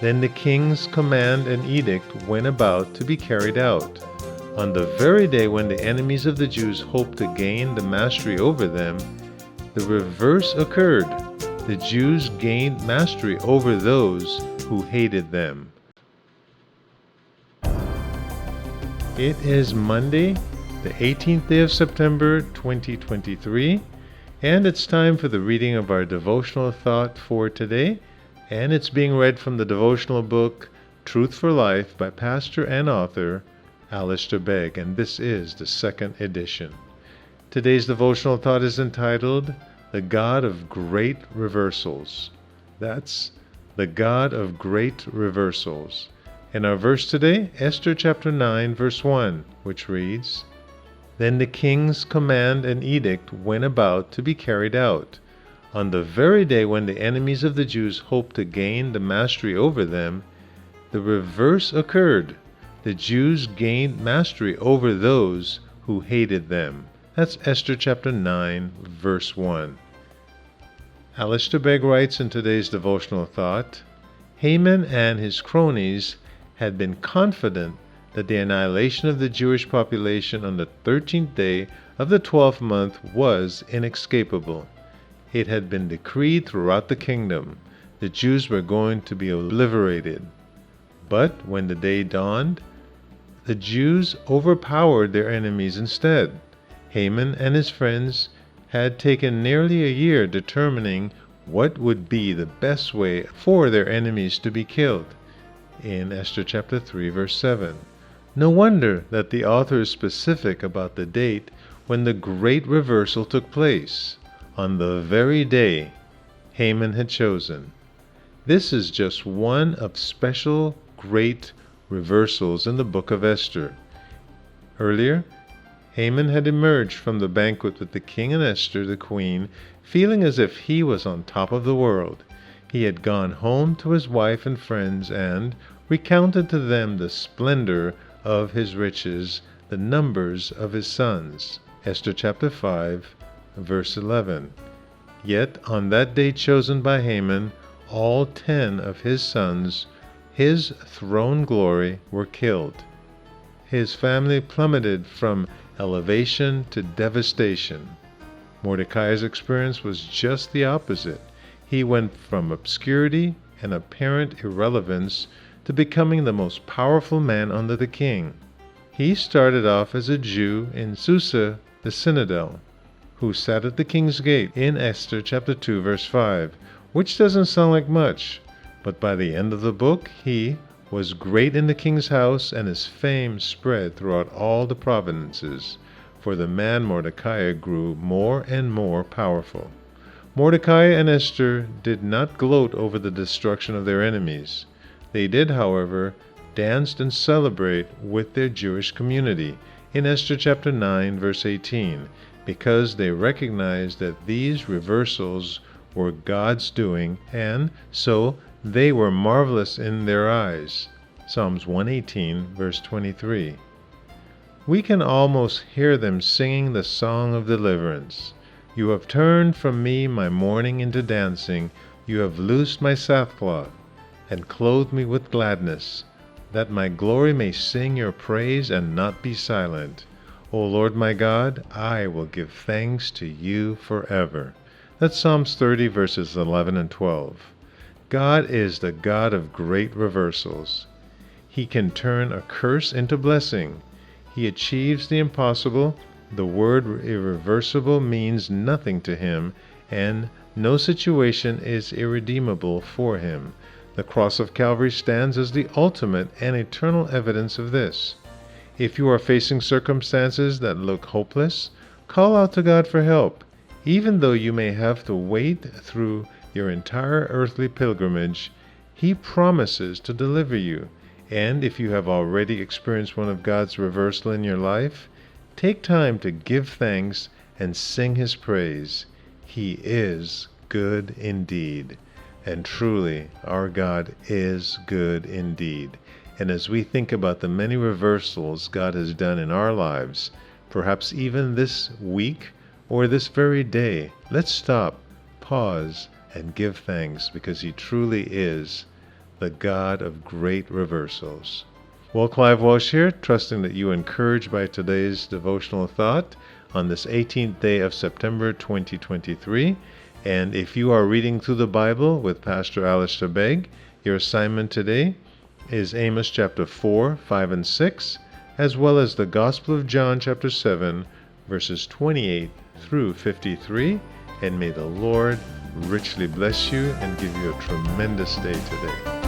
Then the king's command and edict went about to be carried out. On the very day when the enemies of the Jews hoped to gain the mastery over them, the reverse occurred. The Jews gained mastery over those who hated them. It is Monday, the 18th day of September 2023, and it's time for the reading of our devotional thought for today, and it's being read from the devotional book Truth for Life by pastor and author Alistair Begg, and this is the second edition. Today's devotional thought is entitled, The God of Great Reversals. That's the God of Great Reversals. And our verse today, Esther chapter 9, verse 1, which reads, Then the king's command and edict went about to be carried out. On the very day when the enemies of the Jews hoped to gain the mastery over them, the reverse occurred. The Jews gained mastery over those who hated them. That's Esther chapter 9, verse 1. Alistair Begg writes in today's devotional thought, Haman and his cronies had been confident that the annihilation of the Jewish population on the 13th day of the 12th month was inescapable. It had been decreed throughout the kingdom. The Jews were going to be obliterated. But when the day dawned, the Jews overpowered their enemies instead. Haman and his friends had taken nearly a year determining what would be the best way for their enemies to be killed. In Esther chapter 3, verse 7. No wonder that the author is specific about the date when the great reversal took place, on the very day Haman had chosen. This is just one of special great reversals in the book of Esther. Earlier, Haman had emerged from the banquet with the king and Esther, the queen, feeling as if he was on top of the world. He had gone home to his wife and friends and recounted to them the splendor of his riches, the numbers of his sons. Esther chapter 5, verse 11. Yet on that day chosen by Haman, all 10 of his sons, his throne glory, were killed. His family plummeted from elevation to devastation. Mordecai's experience was just the opposite. He went from obscurity and apparent irrelevance to becoming the most powerful man under the king. He started off as a Jew in Susa, the citadel, who sat at the king's gate in Esther chapter 2, verse 5, which doesn't sound like much, but by the end of the book, he was great in the king's house, and his fame spread throughout all the provinces, for the man Mordecai grew more and more powerful. Mordecai and Esther did not gloat over the destruction of their enemies. They did, however, dance and celebrate with their Jewish community in Esther chapter 9, verse 18, because they recognized that these reversals were God's doing, and so they were marvelous in their eyes. Psalms 118, verse 23. We can almost hear them singing the song of deliverance. You have turned from me my mourning into dancing. You have loosed my sackcloth and clothed me with gladness, that my glory may sing your praise and not be silent. O Lord my God, I will give thanks to you forever. That's Psalms 30, verses 11 and 12. God is the God of great reversals. He can turn a curse into blessing. He achieves the impossible. The word irreversible means nothing to him, and no situation is irredeemable for him. The cross of Calvary stands as the ultimate and eternal evidence of this. If you are facing circumstances that look hopeless, call out to God for help. Even though you may have to wait through your entire earthly pilgrimage, He promises to deliver you. And if you have already experienced one of God's reversal in your life, take time to give thanks and sing His praise. He is good indeed. And truly, our God is good indeed. And as we think about the many reversals God has done in our lives, perhaps even this week or this very day, let's stop, pause, and give thanks, because He truly is the God of great reversals. Well, Clive Walsh here, trusting that you are encouraged by today's devotional thought on this 18th day of September 2023. And if you are reading through the Bible with Pastor Alistair Begg, your assignment today is Amos chapter 4, 5, and 6, as well as the Gospel of John chapter 7, verses 28 through 53. And may the Lord richly bless you and give you a tremendous day today.